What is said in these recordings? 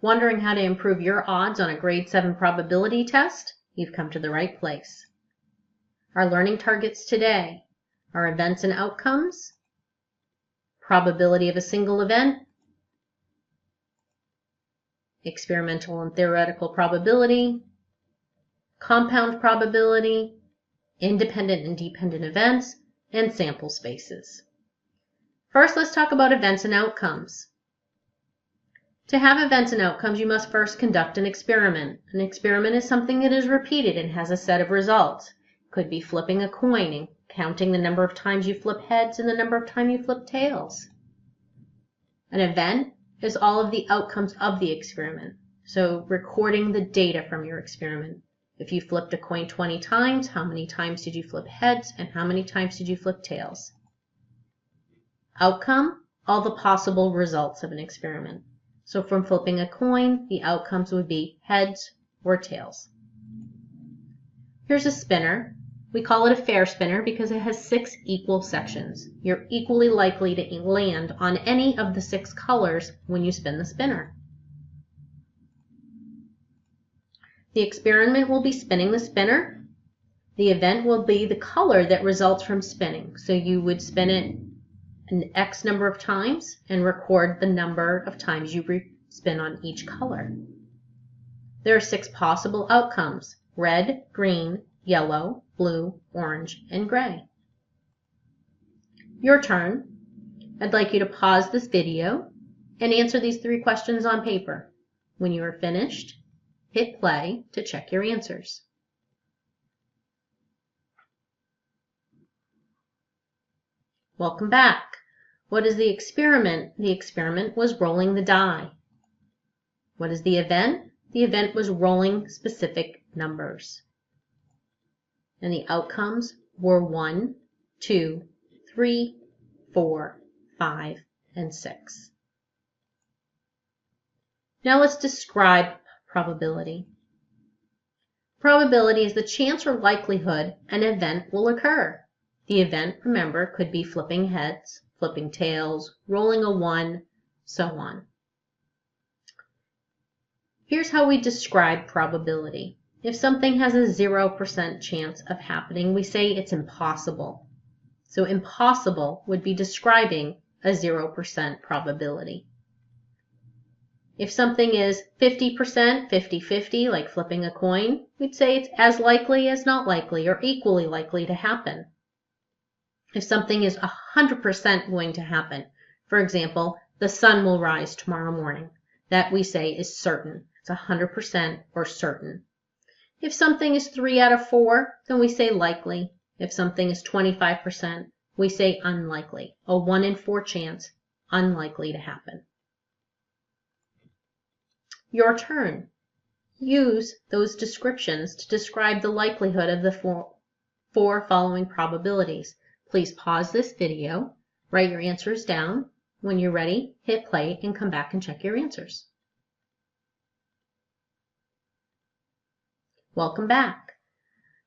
Wondering how to improve your odds on a grade 7 probability test? You've come to the right place. Our learning targets today are events and outcomes, probability of a single event, experimental and theoretical probability, compound probability, independent and dependent events, and sample spaces. First, let's talk about events and outcomes. To have events and outcomes, you must first conduct an experiment. An experiment is something that is repeated and has a set of results. It could be flipping a coin and counting the number of times you flip heads and the number of times you flip tails. An event is all of the outcomes of the experiment, so recording the data from your experiment. If you flipped a coin 20 times, how many times did you flip heads and how many times did you flip tails? Outcome, all the possible results of an experiment. So from flipping a coin, the outcomes would be heads or tails. Here's a spinner. We call it a fair spinner because it has 6 equal sections. You're equally likely to land on any of the 6 colors when you spin the spinner. The experiment will be spinning the spinner. The event will be the color that results from spinning. So you would spin it an X number of times and record the number of times you spin on each color. There are 6 possible outcomes: red, green, yellow, blue, orange, and gray. Your turn. I'd like you to pause this video and answer these 3 questions on paper. When you are finished, hit play to check your answers. Welcome back. What is the experiment? The experiment was rolling the die. What is the event? The event was rolling specific numbers. And the outcomes were 1, 2, 3, 4, 5, and 6. Now let's describe probability. Probability is the chance or likelihood an event will occur. The event, remember, could be flipping heads, flipping tails, rolling a 1, so on. Here's how we describe probability. If something has a 0% chance of happening, we say it's impossible. So impossible would be describing a 0% probability. If something is 50%, 50-50, like flipping a coin, we'd say it's as likely as not likely or equally likely to happen. If something is 100% going to happen, for example, the sun will rise tomorrow morning, that we say is certain. It's 100% or certain. If something is 3 out of 4, then we say likely. If something is 25%, we say unlikely. A 1 in 4 chance, unlikely to happen. Your turn. Use those descriptions to describe the likelihood of the four following probabilities. Please pause this video, write your answers down. When you're ready, hit play and come back and check your answers. Welcome back.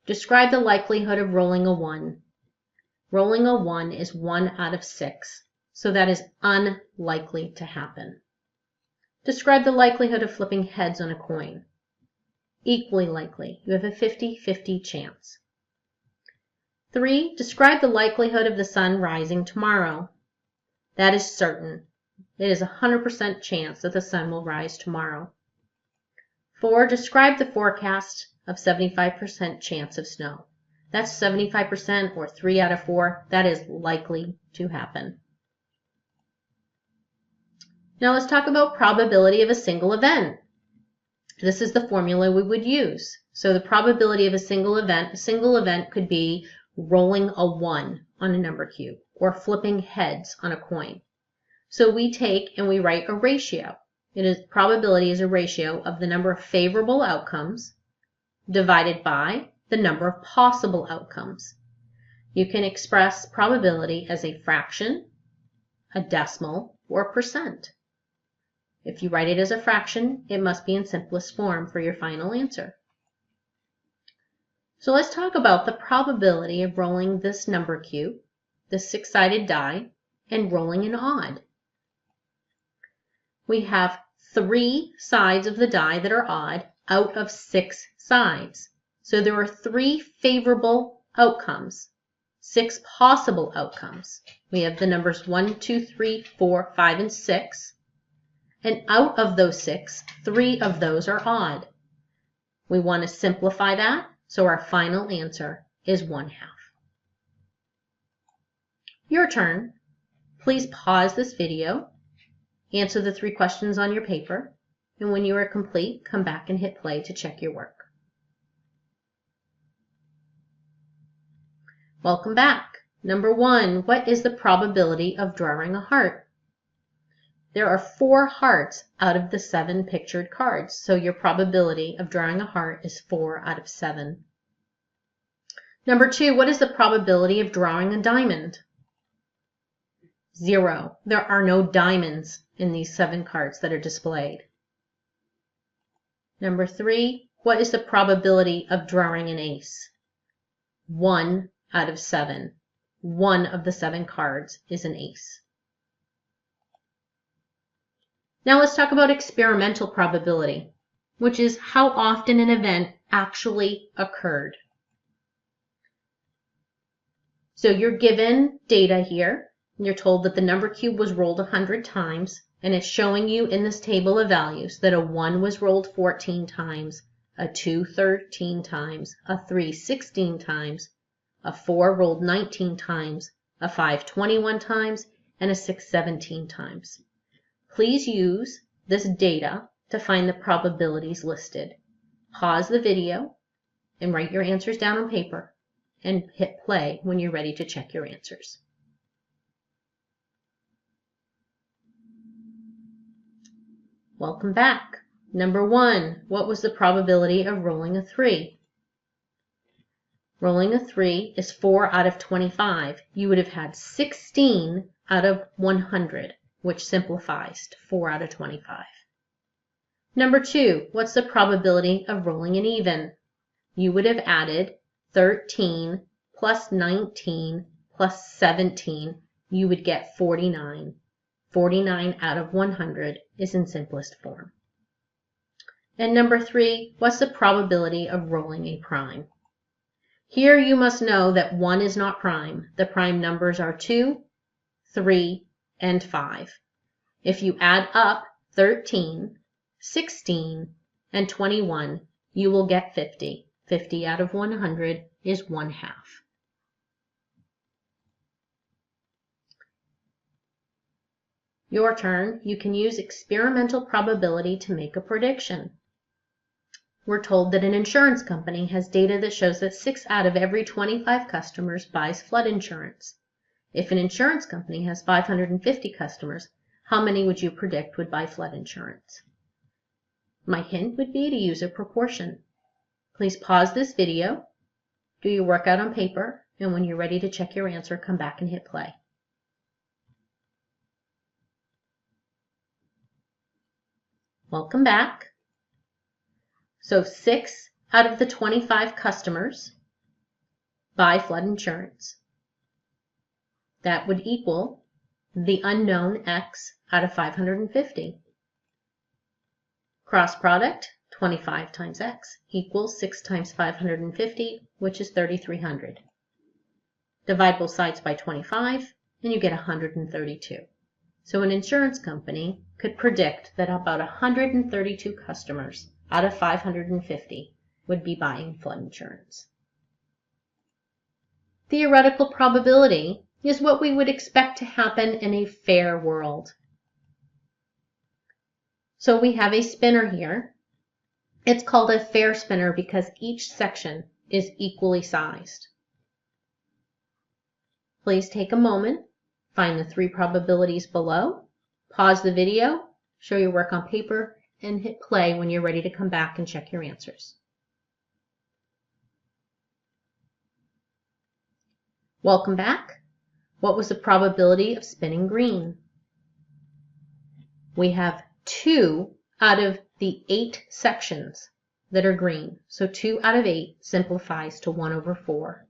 Describe the likelihood of rolling a 1. Rolling a 1 is 1 out of 6, so that is unlikely to happen. Describe the likelihood of flipping heads on a coin. Equally likely. You have a 50-50 chance. 3. Describe the likelihood of the sun rising tomorrow. That is certain. It is a 100% chance that the sun will rise tomorrow. 4. Describe the forecast of 75% chance of snow. That's 75% or 3 out of 4. That is likely to happen. Now let's talk about probability of a single event. This is the formula we would use. So the probability of a single event could be rolling a 1 on a number cube or flipping heads on a coin. So we take and we write a ratio. Probability is a ratio of the number of favorable outcomes divided by the number of possible outcomes. You can express probability as a fraction, a decimal, or percent. If you write it as a fraction, it must be in simplest form for your final answer. So let's talk about the probability of rolling this number cube, this 6-sided die, and rolling an odd. We have 3 sides of the die that are odd out of 6 sides. So there are 3 favorable outcomes, 6 possible outcomes. We have the numbers 1, 2, 3, 4, 5, and 6. And out of those 6, 3 of those are odd. We want to simplify that, so our final answer is 1/2. Your turn. Please pause this video, answer the 3 questions on your paper, and when you are complete, come back and hit play to check your work. Welcome back. Number 1, what is the probability of drawing a heart? There are 4 hearts out of the 7 pictured cards, so your probability of drawing a heart is 4 out of 7. Number 2, what is the probability of drawing a diamond? 0. There are no diamonds in these 7 cards that are displayed. Number 3, what is the probability of drawing an ace? 1 out of 7. 1 of the 7 cards is an ace. Now let's talk about experimental probability, which is how often an event actually occurred. So you're given data here. You're told that the number cube was rolled 100 times, and it's showing you in this table of values that a 1 was rolled 14 times, a 2 13 times, a 3 16 times, a 4 rolled 19 times, a 5 21 times, and a 6 17 times. Please use this data to find the probabilities listed. Pause the video and write your answers down on paper and hit play when you're ready to check your answers. Welcome back. Number 1, what was the probability of rolling a 3? Rolling a 3 is 4 out of 25. You would have had 16 out of 100. Which simplifies to 4 out of 25. Number 2, what's the probability of rolling an even? You would have added 13 plus 19 plus 17. You would get 49. 49 out of 100 is in simplest form. And number 3, what's the probability of rolling a prime? Here you must know that 1 is not prime. The prime numbers are 2, 3, and 5. If you add up 13, 16, and 21, you will get 50. 50 out of 100 is 1/2. Your turn. You can use experimental probability to make a prediction. We're told that an insurance company has data that shows that 6 out of every 25 customers buys flood insurance. If an insurance company has 550 customers, how many would you predict would buy flood insurance? My hint would be to use a proportion. Please pause this video, do your workout on paper, and when you're ready to check your answer, come back and hit play. Welcome back. So 6 out of the 25 customers buy flood insurance. That would equal the unknown x out of 550. Cross product, 25 times x equals 6 times 550, which is 3,300. Divide both sides by 25, and you get 132. So an insurance company could predict that about 132 customers out of 550 would be buying flood insurance. Theoretical probability is what we would expect to happen in a fair world. So we have a spinner here. It's called a fair spinner because each section is equally sized. Please take a moment, find the 3 probabilities below, pause the video, show your work on paper, and hit play when you're ready to come back and check your answers. Welcome back. What was the probability of spinning green? We have 2 out of the 8 sections that are green. So 2 out of 8 simplifies to 1/4.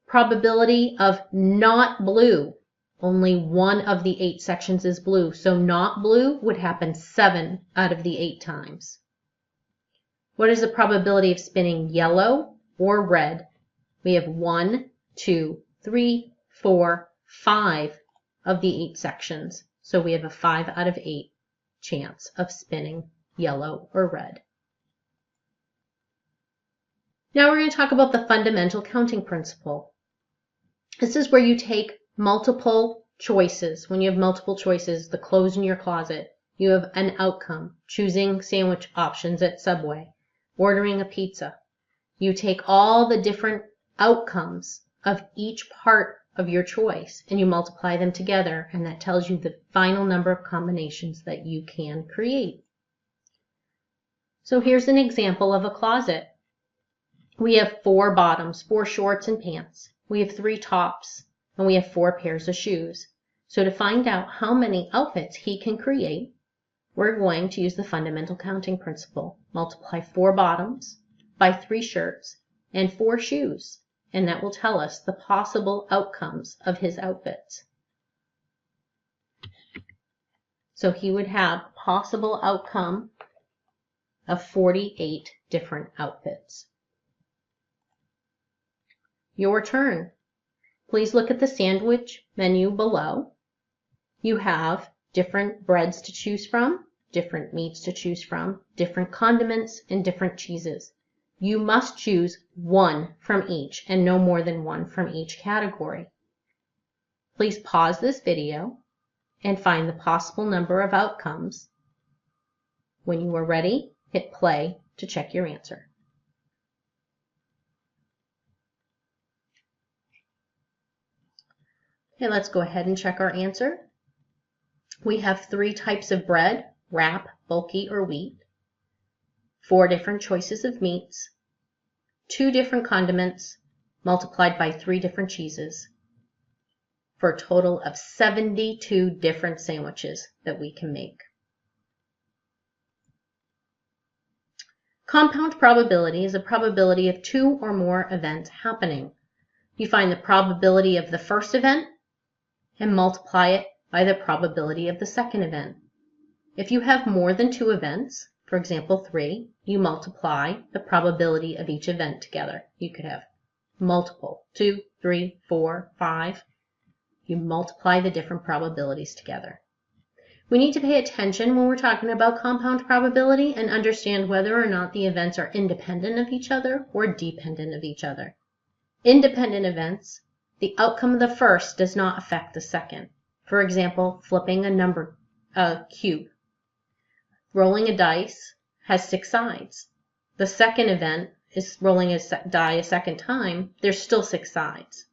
Probability of not blue. Only one of the 8 sections is blue, so not blue would happen 7 out of the 8 times. What is the probability of spinning yellow or red? We have 1, 2, 3, 4, 5 of the 8 sections, so we have a 5 out of 8 chance of spinning yellow or red. Now we're going to talk about the fundamental counting principle. This is where you take multiple choices. When you have multiple choices, the clothes in your closet, you have an outcome, choosing sandwich options at Subway, ordering a pizza. You take all the different outcomes of each part of your choice and you multiply them together, and that tells you the final number of combinations that you can create. So here's an example of a closet. We have 4 bottoms, 4 shorts and pants. We have 3 tops, and we have 4 pairs of shoes. So to find out how many outfits he can create, we're going to use the fundamental counting principle. Multiply 4 bottoms by 3 shirts and 4 shoes, and that will tell us the possible outcomes of his outfits. So he would have a possible outcome of 48 different outfits. Your turn. Please look at the sandwich menu below. You have different breads to choose from, different meats to choose from, different condiments, and different cheeses. You must choose one from each and no more than one from each category. Please pause this video and find the possible number of outcomes. When you are ready, hit play to check your answer. Okay, let's go ahead and check our answer. We have 3 types of bread, wrap, bulky, or wheat, 4 different choices of meats, 2 different condiments multiplied by 3 different cheeses, for a total of 72 different sandwiches that we can make. Compound probability is a probability of 2 or more events happening. You find the probability of the first event and multiply it by the probability of the second event. If you have more than 2 events, for example 3, you multiply the probability of each event together. You could have multiple, 2, 3, 4, 5. You multiply the different probabilities together. We need to pay attention when we're talking about compound probability and understand whether or not the events are independent of each other or dependent of each other. Independent events, the outcome of the first does not affect the second. For example, flipping a cube. Rolling a dice has 6 sides. The second event is rolling a die a second time. There's still 6 sides.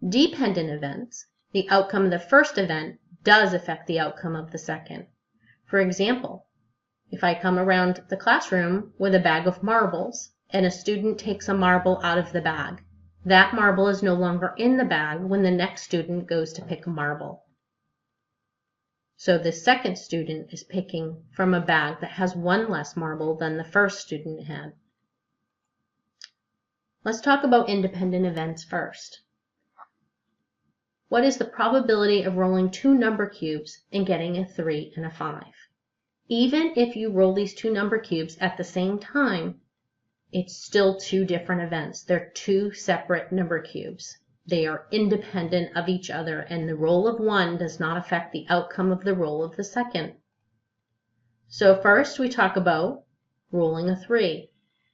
Dependent events, the outcome of the first event does affect the outcome of the second. For example, if I come around the classroom with a bag of marbles and a student takes a marble out of the bag, that marble is no longer in the bag when the next student goes to pick a marble. So the second student is picking from a bag that has 1 less marble than the first student had. Let's talk about independent events first. What is the probability of rolling 2 number cubes and getting a 3 and a 5? Even if you roll these 2 number cubes at the same time, it's still 2 different events. They're 2 separate number cubes. They are independent of each other, and the roll of one does not affect the outcome of the roll of the second. So first we talk about rolling a 3.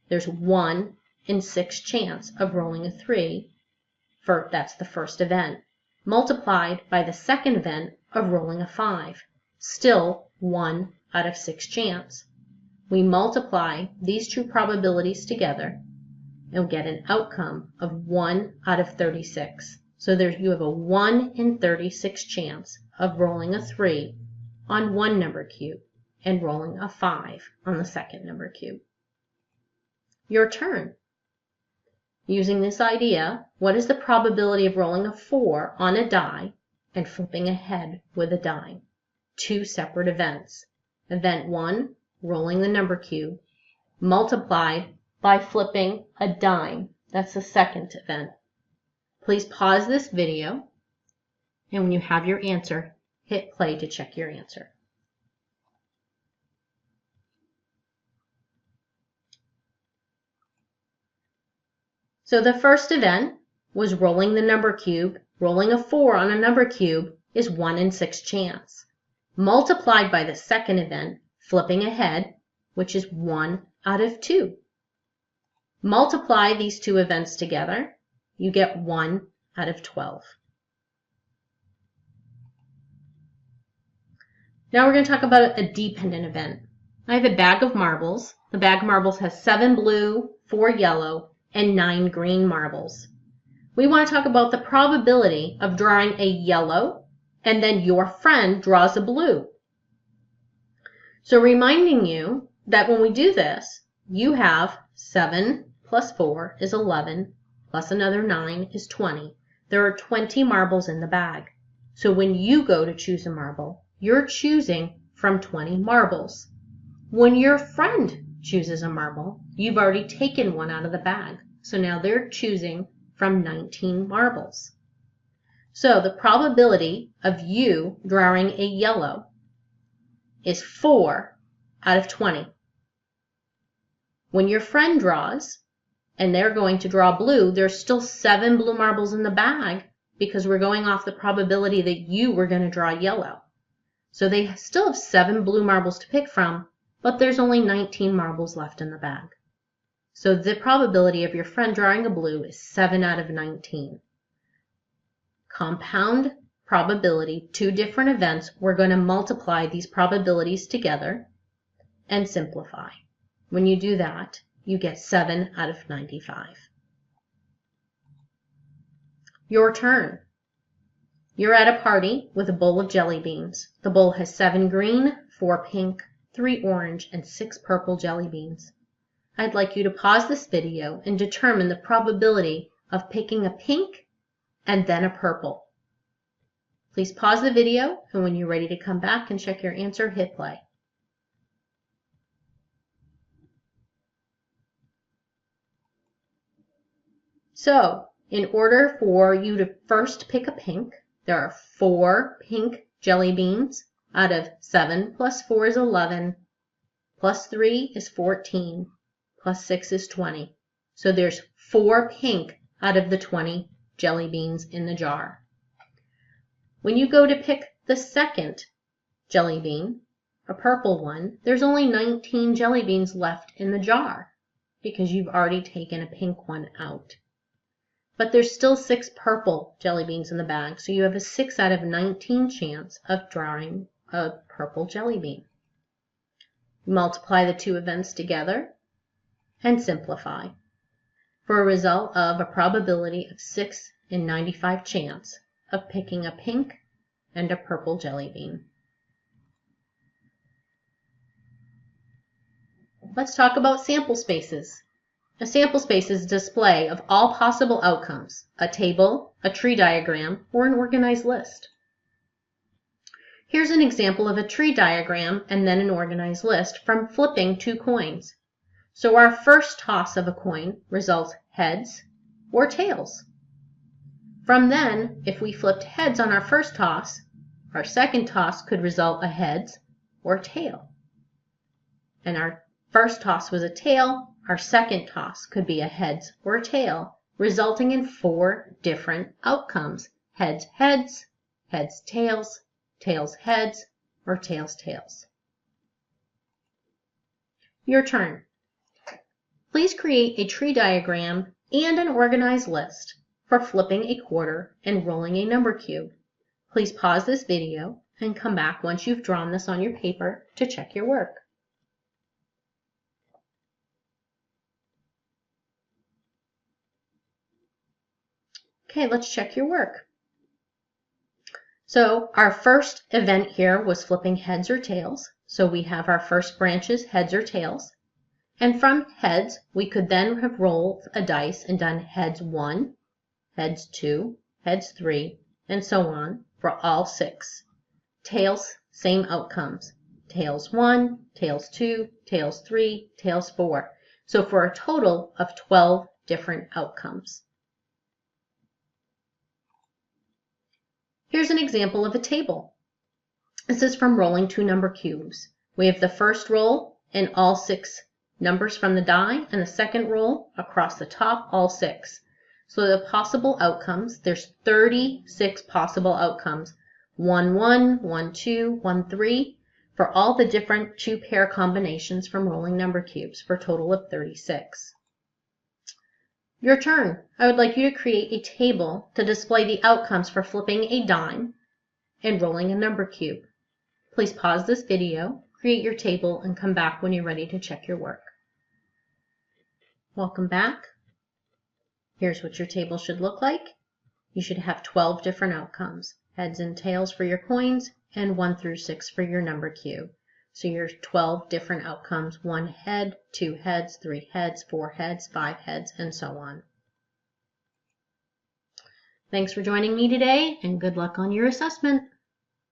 There's 1 in 6 chance of rolling a 3. That's the first event, multiplied by the second event of rolling a 5. Still 1 out of 6 chance. We multiply these 2 probabilities together and get an outcome of 1 out of 36. So you have a 1 in 36 chance of rolling a 3 on one number cube and rolling a 5 on the second number cube. Your turn. Using this idea, what is the probability of rolling a 4 on a die and flipping a head with a dime? 2 separate events. Event 1, rolling the number cube, multiplied by flipping a dime. That's the second event. Please pause this video And when you have your answer, hit play to check your answer. So the first event was rolling the number cube. Rolling a 4 on a number cube is 1 in 6 chance. Multiplied by the second event, flipping a head, which is 1 out of 2. Multiply these two events together, you get 1 out of 12. Now we're going to talk about a dependent event. I have a bag of marbles. The bag of marbles has 7 blue, 4 yellow, and 9 green marbles. We want to talk about the probability of drawing a yellow and then your friend draws a blue. So reminding you that when we do this, you have 7 plus 4 is 11, plus another 9 is 20. There are 20 marbles in the bag. So when you go to choose a marble, you're choosing from 20 marbles. When your friend chooses a marble, you've already taken one out of the bag. So now they're choosing from 19 marbles. So the probability of you drawing a yellow is 4 out of 20. When your friend draws, and they're going to draw blue, there's still 7 blue marbles in the bag because we're going off the probability that you were going to draw yellow. So they still have 7 blue marbles to pick from, but there's only 19 marbles left in the bag. So the probability of your friend drawing a blue is 7 out of 19. Compound probability, 2 different events. We're going to multiply these probabilities together and simplify. When you do that, you get 7 out of 95. Your turn. You're at a party with a bowl of jelly beans. The bowl has 7 green, 4 pink, 3 orange, and 6 purple jelly beans. I'd like you to pause this video and determine the probability of picking a pink and then a purple. Please pause the video, and when you're ready to come back and check your answer, hit play. So, in order for you to first pick a pink, there are 4 pink jelly beans out of 7 plus 4 is 11, plus 3 is 14, plus 6 is 20. So there's 4 pink out of the 20 jelly beans in the jar. When you go to pick the second jelly bean, a purple one, there's only 19 jelly beans left in the jar because you've already taken a pink one out. But there's still 6 purple jelly beans in the bag, so you have a 6 out of 19 chance of drawing a purple jelly bean. Multiply the 2 events together and simplify for a result of a probability of 6 in 95 chance of picking a pink and a purple jelly bean. Let's talk about sample spaces. A sample space is a display of all possible outcomes, a table, a tree diagram, or an organized list. Here's an example of a tree diagram and then an organized list from flipping 2 coins. So our first toss of a coin results heads or tails. From then, if we flipped heads on our first toss, our second toss could result a heads or tail. And our first toss was a tail. Our second toss could be a heads or a tail, resulting in 4 different outcomes. Heads, heads, heads, tails, tails, heads, or tails, tails. Your turn. Please create a tree diagram and an organized list for flipping a quarter and rolling a number cube. Please pause this video and come back once you've drawn this on your paper to check your work. Okay, let's check your work. So our first event here was flipping heads or tails. So we have our first branches, heads or tails. And from heads, we could then have rolled a dice and done heads 1, heads 2, heads 3, and so on for all 6. Tails, same outcomes. Tails 1, tails 2, tails 3, tails 4. So for a total of 12 different outcomes. Here's an example of a table. This is from rolling 2 number cubes. We have the first roll and all 6 numbers from the die, and the second roll across the top, all 6. So the possible outcomes, there's 36 possible outcomes. 1, 1, 1, 2, 1, 3, for all the different 2-pair combinations from rolling number cubes, for a total of 36. Your turn. I would like you to create a table to display the outcomes for flipping a dime and rolling a number cube. Please pause this video, create your table, and come back when you're ready to check your work. Welcome back. Here's what your table should look like. You should have 12 different outcomes, heads and tails for your coins, and 1 through 6 for your number cube. So your 12 different outcomes: 1 head, 2 heads, 3 heads, 4 heads, 5 heads, and so on. Thanks for joining me today, and good luck on your assessment.